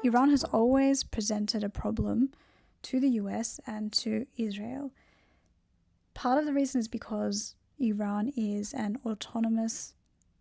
Iran has always presented a problem to the US and to Israel. Part of the reason is because Iran is an autonomous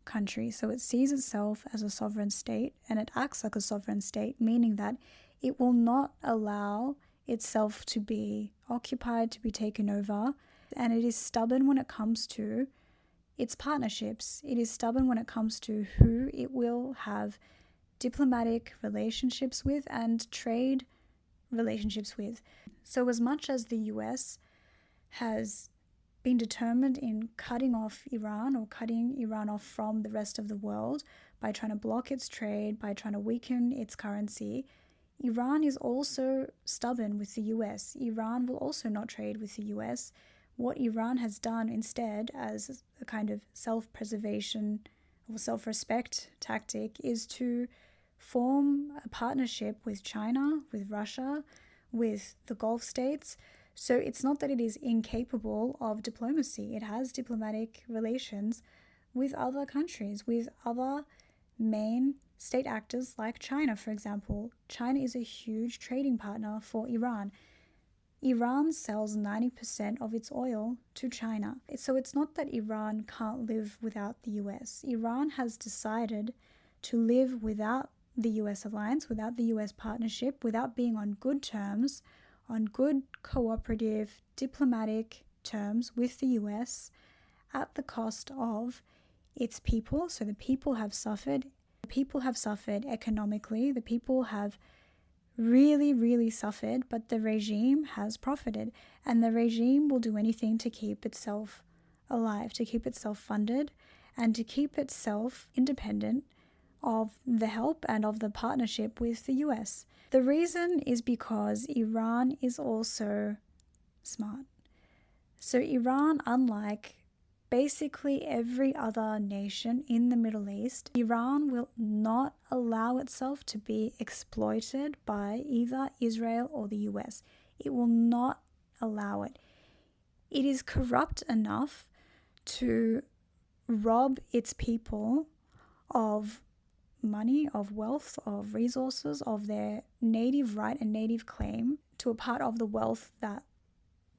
country, so it sees itself as a sovereign state and it acts like a sovereign state, meaning that it will not allow itself to be occupied, to be taken over, and it is stubborn when it comes to its partnerships. It is stubborn when it comes to who it will have diplomatic relationships with and trade relationships with. So as much as the US has been determined in cutting off Iran or cutting Iran off from the rest of the world by trying to block its trade, by trying to weaken its currency, Iran is also stubborn with the US. Iran will also not trade with the US. What Iran has done instead, as a kind of self-preservation or self-respect tactic, is to form a partnership with China, with Russia, with the Gulf states. So it's not that it is incapable of diplomacy. It has diplomatic relations with other countries, with other main state actors like China, for example. China is a huge trading partner for Iran. Iran sells 90% of its oil to China. So it's not that Iran can't live without the US. Iran has decided to live without the US alliance, without the US partnership, without being on good terms, on good cooperative diplomatic terms with the US at the cost of its people. So the people have suffered. The people have suffered economically. The people have really suffered, but the regime has profited, and the regime will do anything to keep itself alive, to keep itself funded, and to keep itself independent of the help and of the partnership with the US. The reason is because Iran is also smart. So Iran, unlike basically every other nation in the Middle East, Iran will not allow itself to be exploited by either Israel or the US. It will not allow it. It is corrupt enough to rob its people of money, of wealth, of resources, of their native right and native claim to a part of the wealth that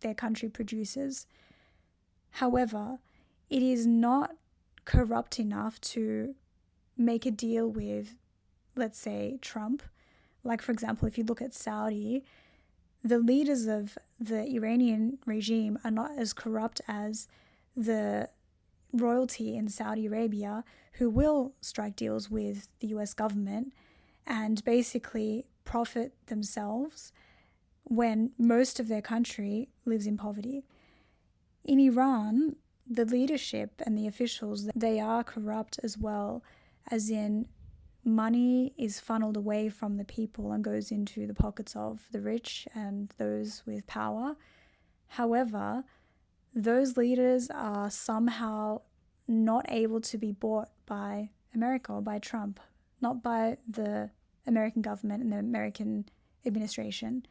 their country produces. However, it is not corrupt enough to make a deal with, let's say, Trump. Like, for example, if you look at Saudi, the leaders of the Iranian regime are not as corrupt as the royalty in Saudi Arabia, who will strike deals with the US government and basically profit themselves when most of their country lives in poverty. In Iran, the leadership and the officials, they are corrupt as well, as in money is funneled away from the people and goes into the pockets of the rich and those with power. However, those leaders are somehow not able to be bought by America or by Trump, not by the American government and the American administration.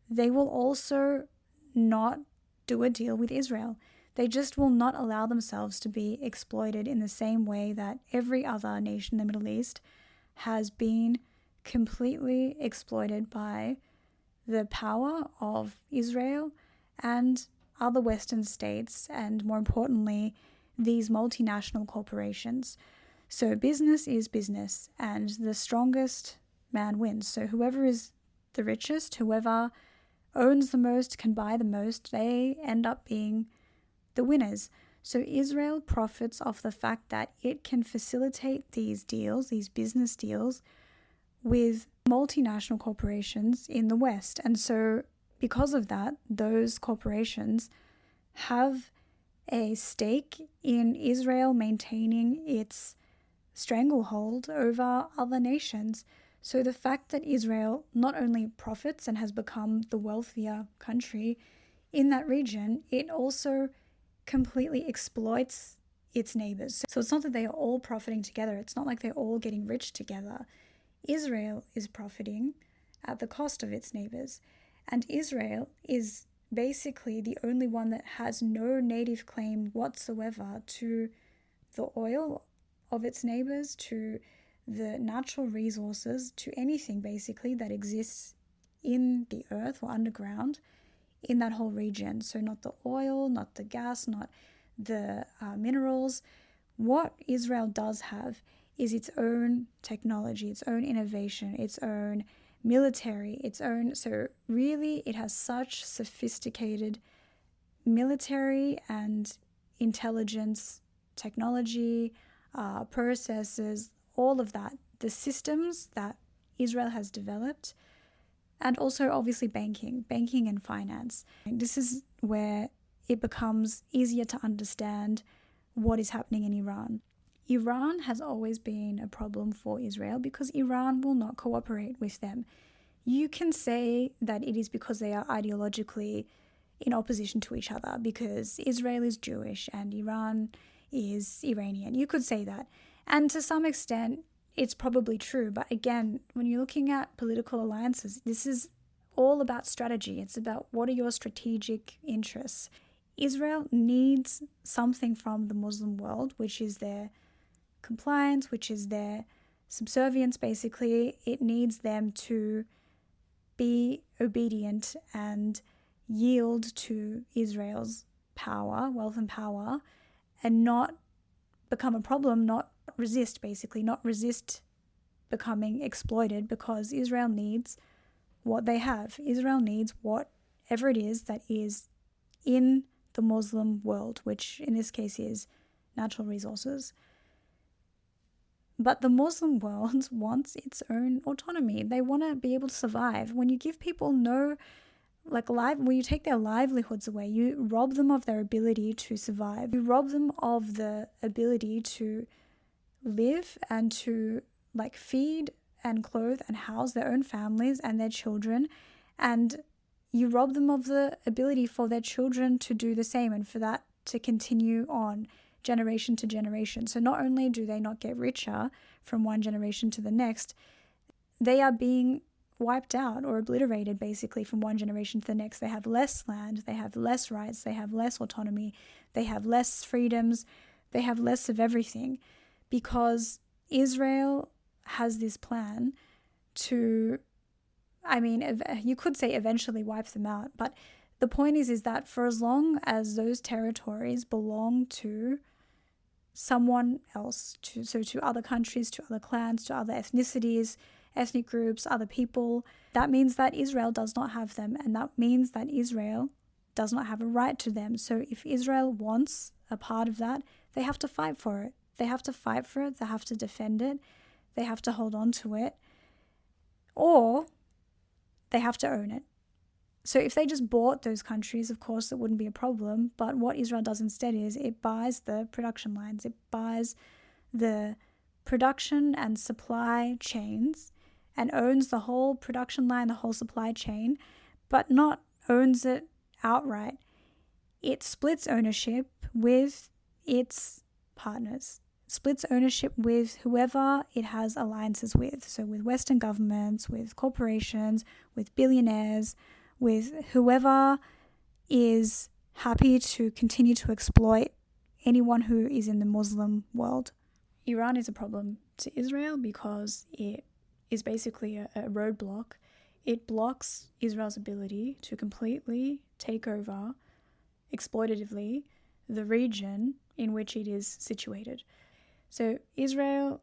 They will also not do a deal with Israel. They just will not allow themselves to be exploited in the same way that every other nation in the Middle East has been completely exploited by the power of Israel and other Western states, and more importantly, these multinational corporations. So business is business, and the strongest man wins. So whoever is the richest, whoever owns the most, can buy the most, they end up being the winners. So Israel profits off the fact that it can facilitate these deals, these business deals, with multinational corporations in the West. And so because of that, those corporations have a stake in Israel maintaining its stranglehold over other nations. So the fact that Israel not only profits and has become the wealthier country in that region, it also completely exploits its neighbors. So it's not that they are all profiting together. It's not like they're all getting rich together. Israel is profiting at the cost of its neighbors. And Israel is basically the only one that has no native claim whatsoever to the oil of its neighbors, to the natural resources to anything basically that exists in the earth or underground in that whole region. So not the oil, not the gas, not the minerals. What Israel does have is its own technology, its own innovation, its own military, its own. So really, it has such sophisticated military and intelligence technology, processes, all of that, the systems that Israel has developed, and also obviously banking and finance. And this is where it becomes easier to understand what is happening in Iran. Iran has always been a problem for Israel because Iran will not cooperate with them. You can say that it is because they are ideologically in opposition to each other, because Israel is Jewish and Iran is Iranian. You could say that. And to some extent, it's probably true. But again, when you're looking at political alliances, this is all about strategy. It's about what are your strategic interests. Israel needs something from the Muslim world, which is their compliance, which is their subservience, basically. It needs them to be obedient and yield to Israel's power, wealth and power, and not become a problem, not resist, basically, not resist becoming exploited, because Israel needs what they have. Israel needs whatever it is that is in the Muslim world, which in this case is natural resources. But the Muslim world wants its own autonomy. They want to be able to survive. When you give people when you take their livelihoods away, you rob them of their ability to survive. You rob them of the ability to live and to feed and clothe and house their own families and their children. And you rob them of the ability for their children to do the same and for that to continue on generation to generation. So not only do they not get richer from one generation to the next, they are being wiped out or obliterated basically from one generation to the next. They have less land, they have less rights, they have less autonomy, they have less freedoms, they have less of everything, because Israel has this plan to, you could say eventually wipe them out, but the point is that for as long as those territories belong to someone else, to other countries, to other clans, to other ethnicities, ethnic groups, other people, that means that Israel does not have them, and that means that Israel does not have a right to them. So if Israel wants a part of that, they have to fight for it. They have to fight for it, they have to defend it, they have to hold on to it, or they have to own it. So if they just bought those countries, of course, it wouldn't be a problem. But what Israel does instead is it buys the production lines. It buys the production and supply chains and owns the whole production line, the whole supply chain, but not owns it outright. It splits ownership with its partners, splits ownership with whoever it has alliances with. So with Western governments, with corporations, with billionaires, with whoever is happy to continue to exploit anyone who is in the Muslim world. Iran is a problem to Israel because it is basically a roadblock. It blocks Israel's ability to completely take over exploitatively the region in which it is situated. So Israel,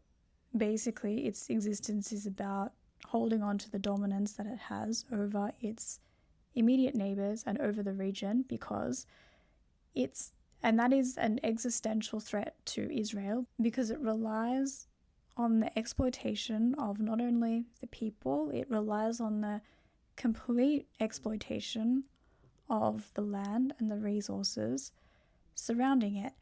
basically, its existence is about holding on to the dominance that it has over its immediate neighbors and over the region, because that is an existential threat to Israel, because it relies on the exploitation of not only the people, it relies on the complete exploitation of the land and the resources surrounding it.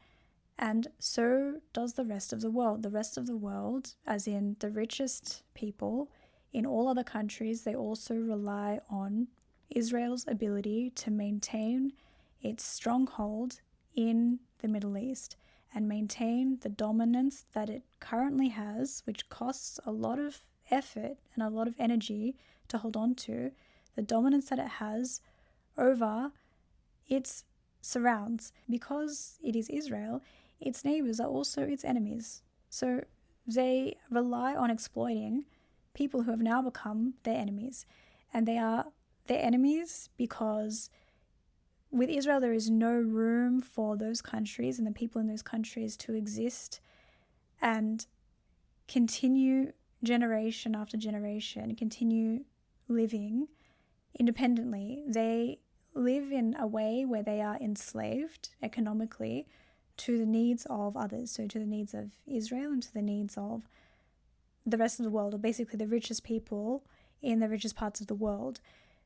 And so does the rest of the world. The rest of the world, as in the richest people in all other countries, they also rely on Israel's ability to maintain its stronghold in the Middle East and maintain the dominance that it currently has, which costs a lot of effort and a lot of energy to hold on to, the dominance that it has over its surrounds. Because it is Israel, its neighbors are also its enemies. So they rely on exploiting people who have now become their enemies. And they are their enemies because with Israel, there is no room for those countries and the people in those countries to exist and continue generation after generation, continue living independently. They live in a way where they are enslaved economically to the needs of others, so to the needs of Israel and to the needs of the rest of the world, or basically the richest people in the richest parts of the world,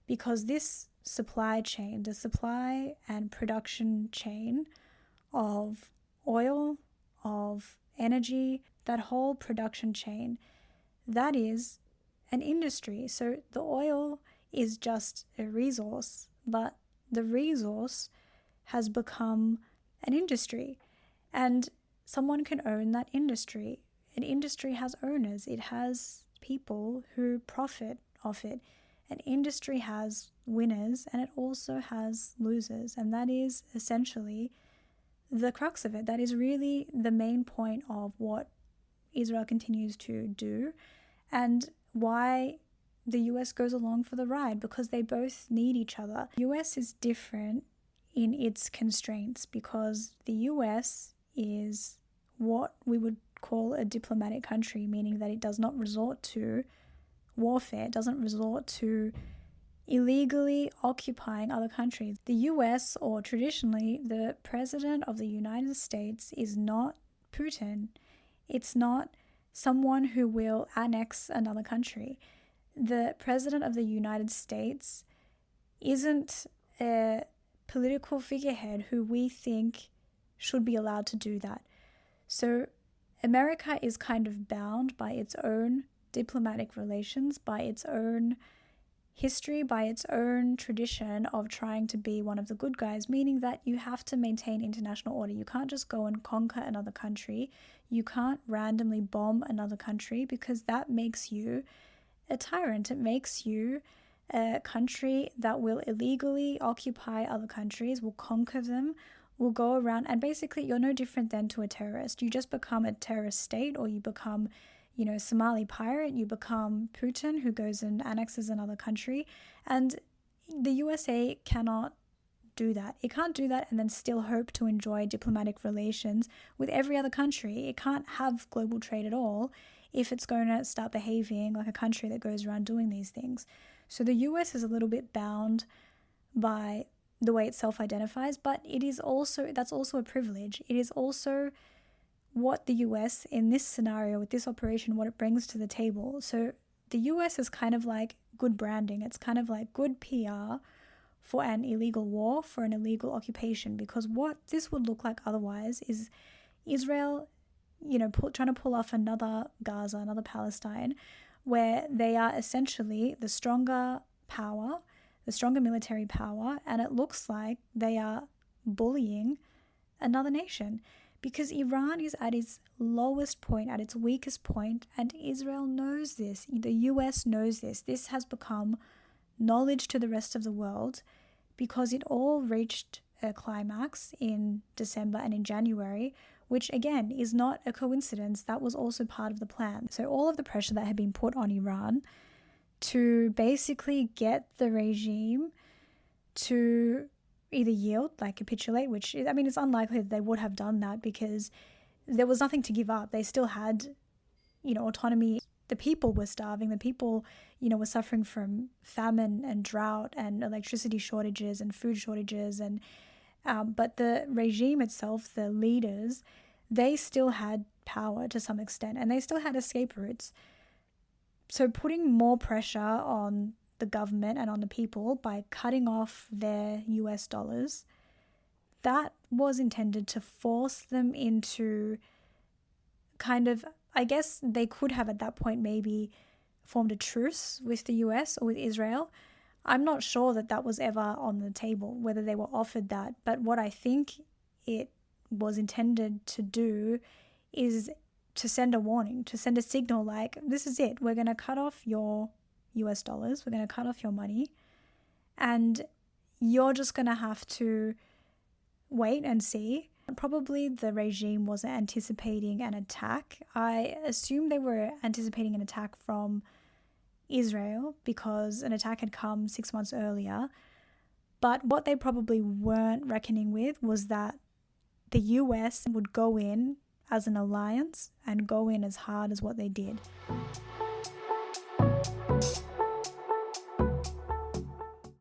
because this supply chain, the supply and production chain of oil, of energy, that whole production chain, that is an industry. So the oil is just a resource, but the resource has become an industry, and someone can own that industry. An industry has owners, it has people who profit off it. An industry has winners and it also has losers, and that is essentially the crux of it. That is really the main point of what Israel continues to do and why the US goes along for the ride, because they both need each other. The US is different in its constraints because the US is what we would call a diplomatic country, meaning that it does not resort to warfare, it doesn't resort to illegally occupying other countries. The US, or traditionally the President of the United States, is not Putin. It's not someone who will annex another country. The President of the United States isn't a political figurehead who we think should be allowed to do that. So America is kind of bound by its own diplomatic relations, by its own history, by its own tradition of trying to be one of the good guys, meaning that you have to maintain international order. You can't just go and conquer another country. You can't randomly bomb another country, because that makes you a tyrant. It makes you a country that will illegally occupy other countries, will conquer them, will go around, and basically you're no different than to a terrorist. You just become a terrorist state, or you become, Somali pirate, you become Putin who goes and annexes another country. And the USA cannot do that. It can't do that and then still hope to enjoy diplomatic relations with every other country. It can't have global trade at all if it's going to start behaving like a country that goes around doing these things. So the US is a little bit bound by the way it self-identifies, but that's also a privilege. It is also what the US in this scenario, with this operation, what it brings to the table. So the US is kind of like good branding. It's kind of like good PR for an illegal war, for an illegal occupation, because what this would look like otherwise is Israel, trying to pull off another Gaza, another Palestine, where they are essentially the stronger power, the stronger military power, and it looks like they are bullying another nation, because Iran is at its lowest point, at its weakest point, and Israel knows this. The US knows this. This has become knowledge to the rest of the world, because it all reached a climax in December and in January, which again is not a coincidence. That was also part of the plan. So all of the pressure that had been put on Iran to basically get the regime to either yield, like capitulate, which, it's unlikely that they would have done that because there was nothing to give up. They still had, autonomy. The people were starving. The people, were suffering from famine and drought and electricity shortages and food shortages. And but the regime itself, the leaders, they still had power to some extent, and they still had escape routes. So putting more pressure on the government and on the people by cutting off their US dollars, that was intended to force them into kind of, I guess they could have at that point maybe formed a truce with the US or with Israel. I'm not sure that that was ever on the table, whether they were offered that. But what I think it was intended to do is to send a warning, to send a signal like, this is it. We're going to cut off your US dollars. We're going to cut off your money. And you're just going to have to wait and see Probably the regime wasn't anticipating an attack. I assume they were anticipating an attack from Israel because an attack had come 6 months earlier. But what they probably weren't reckoning with was that the US would go in as an alliance and go in as hard as what they did.